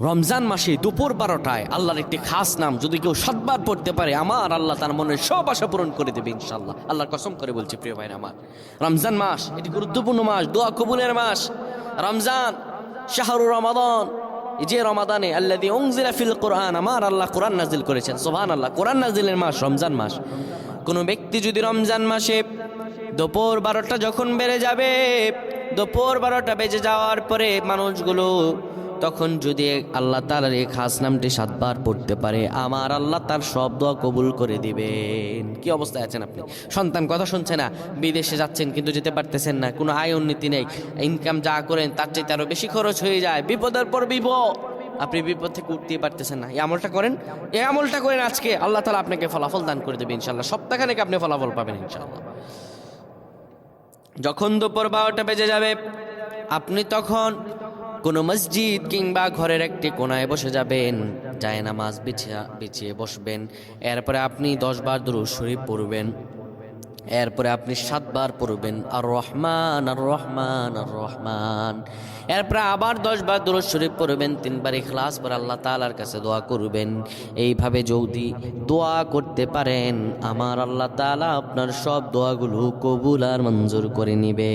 রমজান মাসে দুপুর 12টায় আল্লাহর একটি খাস নাম যদি কেউ 7 বার পড়তে পারে, আমার আল্লাহ তার মনের সব আশা পূরণ করে দেবে ইনশাআল্লাহ। আল্লাহর কসম করে বলছি প্রিয় ভাইরা আমার, রমজান মাস এটি গুরুত্বপূর্ণ মাস, দোয়া কবুলের মাস। রমজান শাহরুর রমাদান, এই যে রমাদানে আল্লাযী উনজিলা ফিল কোরআন, আমার আল্লাহ কোরআন নাজিল করেছেন। সুবহানাল্লাহ, কোরআন নাজিলের মাস রমজান মাস। কোনো ব্যক্তি যদি রমজান মাসে দুপুর 12টা যখন বেড়ে যাবে, দুপুর 12টা বেজে যাওয়ার পরে মানুষগুলো তখন যদি আল্লাহ তাআলার এই খাস নামটি 7 বার পড়তে পারে, আমার আল্লাহ তার সব দোয়া কবুল করে দিবেন। কি অবস্থায় আছেন আপনি? সন্তান কথা শুনছে না, বিদেশে যাচ্ছেন কিন্তু যেতে পারতেছেন না, কোনো আয় উন্নতি নেই, ইনকাম যা করেন তার চাইতে আরো বেশি খরচ হয়ে যায়, বিপদের পর বিপদ, আপনি বিপদ থেকে উঠতেই পারতেছেন না। এই আমলটা করেন, এই আমলটা করেন, আজকে আল্লাহ তাআলা আপনাকে ফলাফল দান করে দেবে ইনশাআল্লাহ। সপ্তাহখানেক আপনি ফলাফল পাবেন ইনশাআল্লাহ। যখন দুপুর 12টা বেজে যাবে, আপনি তখন কোনো মসজিদ কিংবা ঘরের একটি কোনায় বসে যাবেন, যায় নামাজ বিছিয়ে বসবেন। এরপরে আপনি 10 বার দুরূদ শরীফ পড়বেন। এরপরে আপনি 7 বার পড়বেন আর রহমান আর রহমান আর রহমান। এরপরে আবার 10 বার দুরূদ শরীফ পড়বেন, 3 বার ইখলাস পড়ে আল্লাহ তাআলার কাছে দোয়া করবেন। এইভাবে যদি দোয়া করতে পারেন, আমার আল্লাহ তাআলা আপনার সব দোয়াগুলো কবুল আর মঞ্জুর করে নিবে।